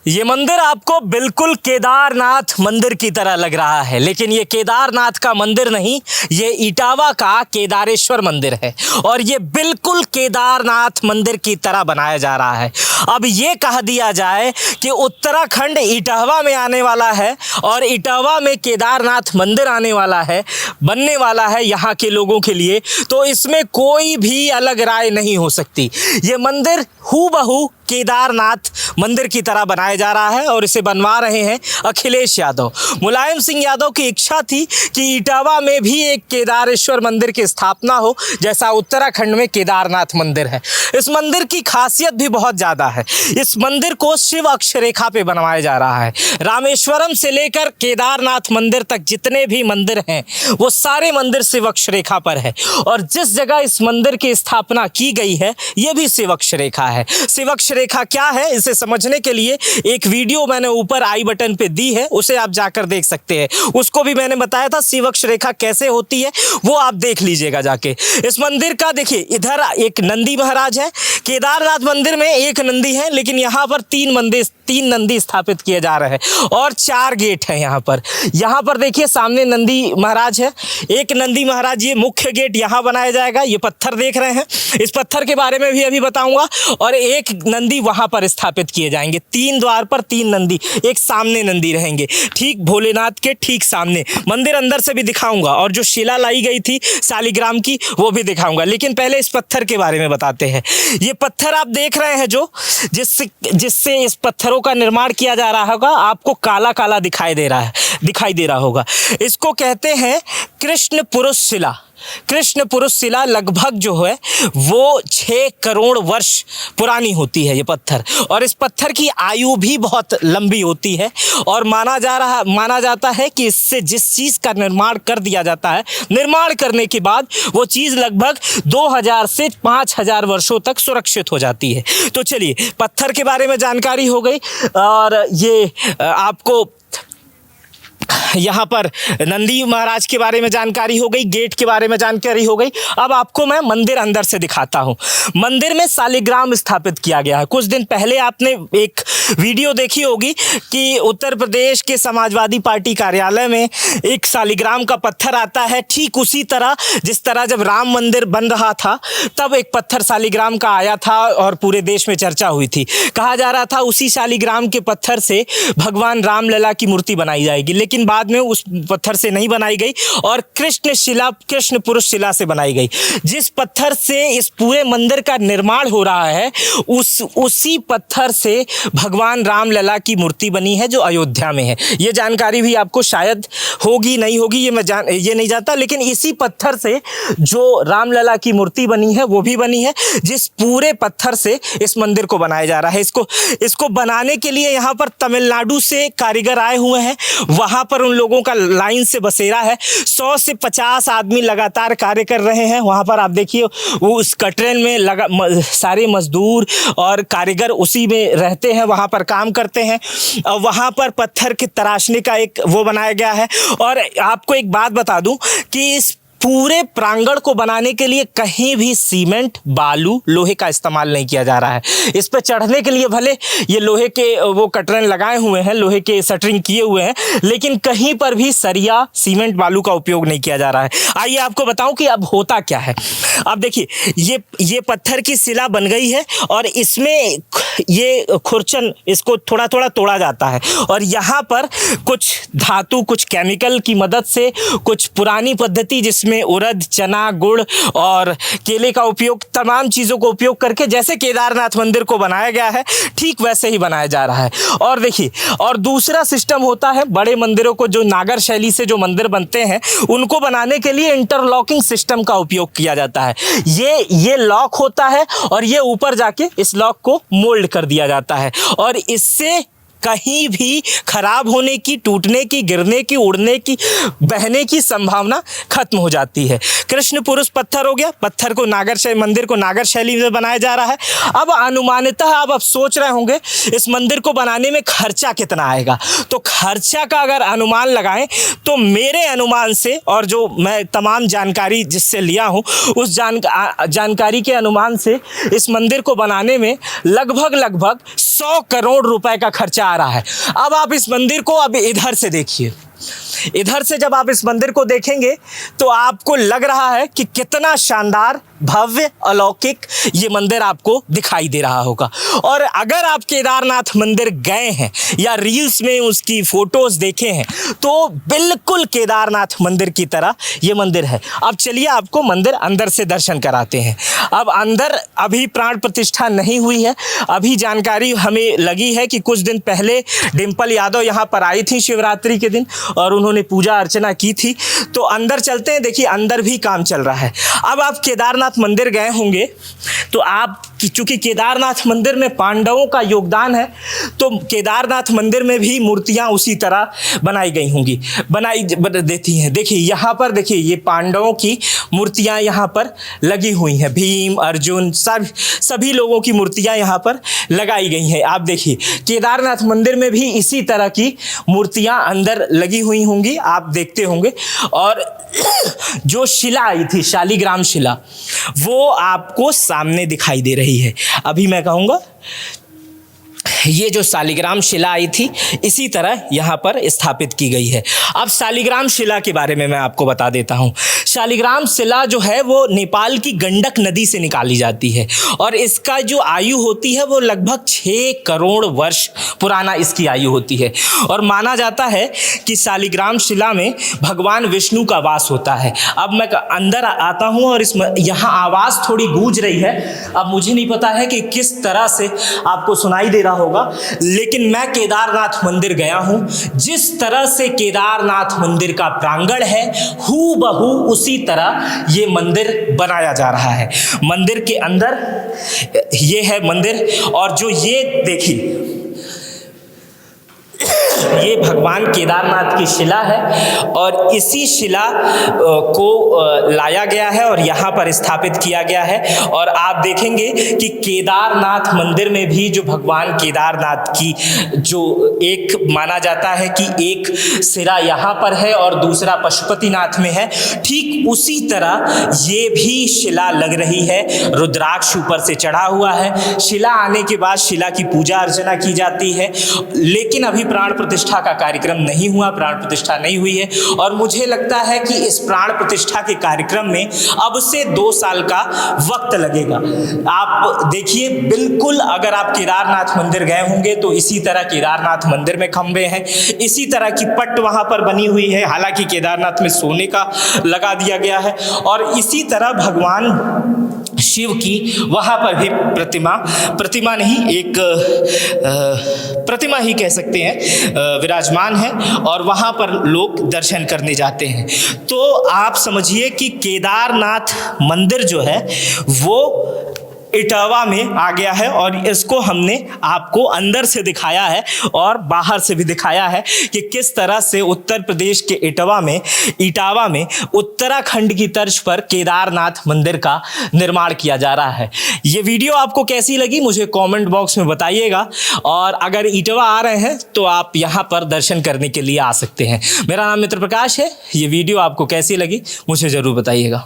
ये मंदिर आपको बिल्कुल केदारनाथ मंदिर की तरह लग रहा है, लेकिन ये केदारनाथ का मंदिर नहीं, ये इटावा का केदारेश्वर मंदिर है और ये बिल्कुल केदारनाथ मंदिर की तरह बनाया जा रहा है। अब ये कह दिया जाए कि उत्तराखंड इटावा में आने वाला है और इटावा में केदारनाथ मंदिर आने वाला है, बनने वाला है यहाँ के लोगों के लिए, तो इसमें कोई भी अलग राय नहीं हो सकती। ये मंदिर हूबहू केदारनाथ मंदिर की तरह बनाया जा रहा है और इसे बनवा रहे हैं अखिलेश यादव। मुलायम सिंह यादव की इच्छा थी कि इटावा में भी एक केदारेश्वर मंदिर की स्थापना हो, जैसा उत्तराखंड में केदारनाथ मंदिर है। इस मंदिर की खासियत भी बहुत ज़्यादा है। इस मंदिर को शिव अक्षरेखा पे बनवाया जा रहा है। रामेश्वरम से लेकर केदारनाथ मंदिर तक जितने भी मंदिर हैं वो सारे मंदिर शिव अक्षरेखा पर है और जिस जगह इस मंदिर की स्थापना की गई है ये भी शिव अक्षरेखा है। शिव रेखा क्या है इसे समझने के लिए एक वीडियो मैंने ऊपर आई बटन पे दी है, उसे आप जाकर देख सकते हैं। उसको भी मैंने बताया था शिवक्ष रेखा कैसे होती है, वो आप देख लीजिएगा जाके। इस मंदिर का देखिए, इधर एक नंदी महाराज है। केदारनाथ मंदिर में एक नंदी है, लेकिन यहाँ पर तीन नंदी स्थापित किए जा रहे हैं और 4 गेट है यहाँ पर देखिए सामने नंदी महाराज है। एक नंदी महाराज, ये मुख्य गेट यहाँ बनाया जाएगा। ये पत्थर देख रहे हैं, इस पत्थर के बारे में भी अभी बताऊंगा। और एक नंदी वहां पर स्थापित किए जाएंगे। 3 द्वार पर 3 नंदी, एक सामने नंदी रहेंगे, ठीक भोलेनाथ के ठीक सामने। मंदिर अंदर से भी दिखाऊंगा और जो शिला लाई गई थी शालिग्राम की वो भी दिखाऊंगा, लेकिन पहले इस पत्थर के बारे में बताते हैं। ये पत्थर आप देख रहे हैं जो जिससे इस पत्थरों का निर्माण किया जा रहा होगा, आपको काला काला दिखाई दे रहा होगा। इसको कहते हैं कृष्ण पुरुष शिला। कृष्ण पुरुष शिला लगभग जो है वो 6 करोड़ वर्ष पुरानी होती है ये पत्थर, और इस पत्थर की आयु भी बहुत लंबी होती है और माना जाता है कि इससे जिस चीज़ का निर्माण कर दिया जाता है, निर्माण करने के बाद वो चीज़ लगभग 2000 से 5000 वर्षों तक सुरक्षित हो जाती है। तो चलिए, पत्थर के बारे में जानकारी हो गई और ये आपको यहाँ पर नंदी महाराज के बारे में जानकारी हो गई, गेट के बारे में जानकारी हो गई। अब आपको मैं मंदिर अंदर से दिखाता हूँ। मंदिर में शालिग्राम स्थापित किया गया है। कुछ दिन पहले आपने एक वीडियो देखी होगी कि उत्तर प्रदेश के समाजवादी पार्टी कार्यालय में एक शालिग्राम का पत्थर आता है। ठीक उसी तरह जिस तरह जब राम मंदिर बन रहा था तब एक पत्थर शालिग्राम का आया था और पूरे देश में चर्चा हुई थी। कहा जा रहा था उसी शालिग्राम के पत्थर से भगवान रामलला की मूर्ति बनाई जाएगी, लेकिन बाद में उस पत्थर से नहीं बनाई गई और कृष्ण पुरुष शिला से बनाई गई। जिस पत्थर से इस पूरे मंदिर का निर्माण हो रहा है उसी पत्थर से भगवान रामलला की मूर्ति बनी है जो अयोध्या में है। ये जानकारी भी आपको शायद होगी नहीं होगी, ये नहीं जानता, लेकिन इसी पत्थर से जो रामलला की मूर्ति बनी है वो भी बनी है, जिस पूरे पत्थर से इस मंदिर को बनाया जा रहा है। इसको बनाने के लिए यहाँ पर तमिलनाडु से कारीगर आए हुए हैं। वहाँ पर उन लोगों का लाइन से बसेरा है। 100 से 50 आदमी लगातार कार्य कर रहे हैं। वहाँ पर आप देखिए वो उस कटरेन में सारे मजदूर और कारीगर उसी में रहते हैं, वहाँ पर काम करते हैं। और वहाँ पर पत्थर के तराशने का एक वो बनाया गया है। और आपको एक बात बता दूं कि इस पूरे प्रांगण को बनाने के लिए कहीं भी सीमेंट, बालू, लोहे का इस्तेमाल नहीं किया जा रहा है। इस पर चढ़ने के लिए भले ये लोहे के वो कटरन लगाए हुए हैं, लोहे के शटरिंग किए हुए हैं, लेकिन कहीं पर भी सरिया, सीमेंट, बालू का उपयोग नहीं किया जा रहा है। आइए आपको बताऊं कि अब होता क्या है। अब देखिए, ये पत्थर की शिला बन गई है और इसमें ये खुरचन, इसको थोड़ा थोड़ा तोड़ा जाता है और यहाँ पर कुछ धातु, कुछ केमिकल की मदद से, कुछ पुरानी पद्धति जिसमें उड़द, चना, गुड़ और केले का उपयोग, तमाम चीज़ों को उपयोग करके जैसे केदारनाथ मंदिर को बनाया गया है ठीक वैसे ही बनाया जा रहा है। और देखिए, और दूसरा सिस्टम होता है बड़े मंदिरों को, जो नागर शैली से जो मंदिर बनते हैं उनको बनाने के लिए इंटरलॉकिंग सिस्टम का उपयोग किया जाता है। ये लॉक होता है और ये ऊपर जाके इस लॉक को मोल्ड कर दिया जाता है और इससे कहीं भी खराब होने की, टूटने की, गिरने की, उड़ने की, बहने की संभावना खत्म हो जाती है। कृष्ण पुरुष पत्थर हो गया। पत्थर को मंदिर को नागर शैली में बनाया जा रहा है। अब अनुमानतः आप सोच रहे होंगे इस मंदिर को बनाने में खर्चा कितना आएगा। तो खर्चा का अगर अनुमान लगाएं तो मेरे अनुमान से, और जो मैं तमाम जानकारी जिससे लिया हूं उस जानकारी के अनुमान से, इस मंदिर को बनाने में लगभग 100 करोड़ रुपए का खर्चा आ रहा है। अब आप इस मंदिर को अब इधर से देखिए, इधर से जब आप इस मंदिर को देखेंगे तो आपको लग रहा है कि कितना शानदार, भव्य, अलौकिक ये मंदिर आपको दिखाई दे रहा होगा। और अगर आप केदारनाथ मंदिर गए हैं या रील्स में उसकी फोटोज देखे हैं तो बिल्कुल केदारनाथ मंदिर की तरह ये मंदिर है। अब चलिए आपको मंदिर अंदर से दर्शन कराते हैं। अब अंदर अभी प्राण प्रतिष्ठा नहीं हुई है। अभी जानकारी हमें लगी है कि कुछ दिन पहले डिम्पल यादव यहाँ पर आई थी शिवरात्रि के दिन और उन्होंने पूजा अर्चना की थी। तो अंदर चलते हैं, देखिए अंदर भी काम चल रहा है। अब आप केदारनाथ मंदिर गए होंगे तो आप, चूंकि केदारनाथ मंदिर में पांडवों का योगदान है तो केदारनाथ मंदिर में भी मूर्तियां उसी तरह बनाई गई होंगी, देती हैं। देखिए यहाँ पर देखिए ये पांडवों की मूर्तियां यहाँ पर लगी हुई हैं, भीम, अर्जुन, सभी लोगों की मूर्तियां यहाँ पर लगाई गई हैं। आप देखिए केदारनाथ मंदिर में भी इसी तरह की मूर्तियां अंदर लगी हुई होंगी, आप देखते होंगे। और जो शिला आई थी, शालिग्राम शिला, वो आपको सामने दिखाई दे रही है। अभी मैं कहूँगा ये जो शालिग्राम शिला आई थी इसी तरह यहाँ पर स्थापित की गई है। अब शालिग्राम शिला के बारे में मैं आपको बता देता हूँ। शालिग्राम शिला जो है वो नेपाल की गंडक नदी से निकाली जाती है और इसका जो आयु होती है वो लगभग 6 करोड़ वर्ष पुराना इसकी आयु होती है। और माना जाता है कि शालिग्राम शिला में भगवान विष्णु का वास होता है। अब मैं अंदर आता हूँ और यहाँ आवाज़ थोड़ी गूंज रही है। अब मुझे नहीं पता है कि किस तरह से आपको सुनाई दे रहा होगा, लेकिन मैं केदारनाथ मंदिर गया हूं। जिस तरह से केदारनाथ मंदिर का प्रांगण है हूबहू उसी तरह ये मंदिर बनाया जा रहा है। मंदिर के अंदर ये है मंदिर और जो ये देखिए ये भगवान केदारनाथ की शिला है और इसी शिला को लाया गया है और यहाँ पर स्थापित किया गया है। और आप देखेंगे कि केदारनाथ मंदिर में भी जो भगवान केदारनाथ की जो एक माना जाता है कि एक सिरा यहाँ पर है और दूसरा पशुपतिनाथ में है, ठीक उसी तरह ये भी शिला लग रही है। रुद्राक्ष ऊपर से चढ़ा हुआ है। शिला आने के बाद शिला की पूजा अर्चना की जाती है, लेकिन अभी प्राण प्रतिष्ठा का कार्यक्रम नहीं हुआ, प्राण प्रतिष्ठा नहीं हुई है। और मुझे लगता है कि इस प्राण प्रतिष्ठा के कार्यक्रम में अब से 2 साल का वक्त लगेगा। आप देखिए बिल्कुल, अगर आप केदारनाथ मंदिर गए होंगे तो इसी तरह केदारनाथ मंदिर में खंबे हैं, इसी तरह की पट वहां पर बनी हुई है। हालांकि केदारनाथ में सोने का लगा दिया गया है और इसी तरह भगवान शिव की वहाँ पर भी प्रतिमा नहीं, एक प्रतिमा ही कह सकते हैं, विराजमान है और वहाँ पर लोग दर्शन करने जाते हैं। तो आप समझिए कि केदारनाथ मंदिर जो है वो इटावा में आ गया है और इसको हमने आपको अंदर से दिखाया है और बाहर से भी दिखाया है कि किस तरह से उत्तर प्रदेश के इटावा में उत्तराखंड की तर्ज पर केदारनाथ मंदिर का निर्माण किया जा रहा है। ये वीडियो आपको कैसी लगी मुझे कमेंट बॉक्स में बताइएगा और अगर इटावा आ रहे हैं तो आप यहाँ पर दर्शन करने के लिए आ सकते हैं। मेरा नाम मित्र प्रकाश है। ये वीडियो आपको कैसी लगी मुझे ज़रूर बताइएगा।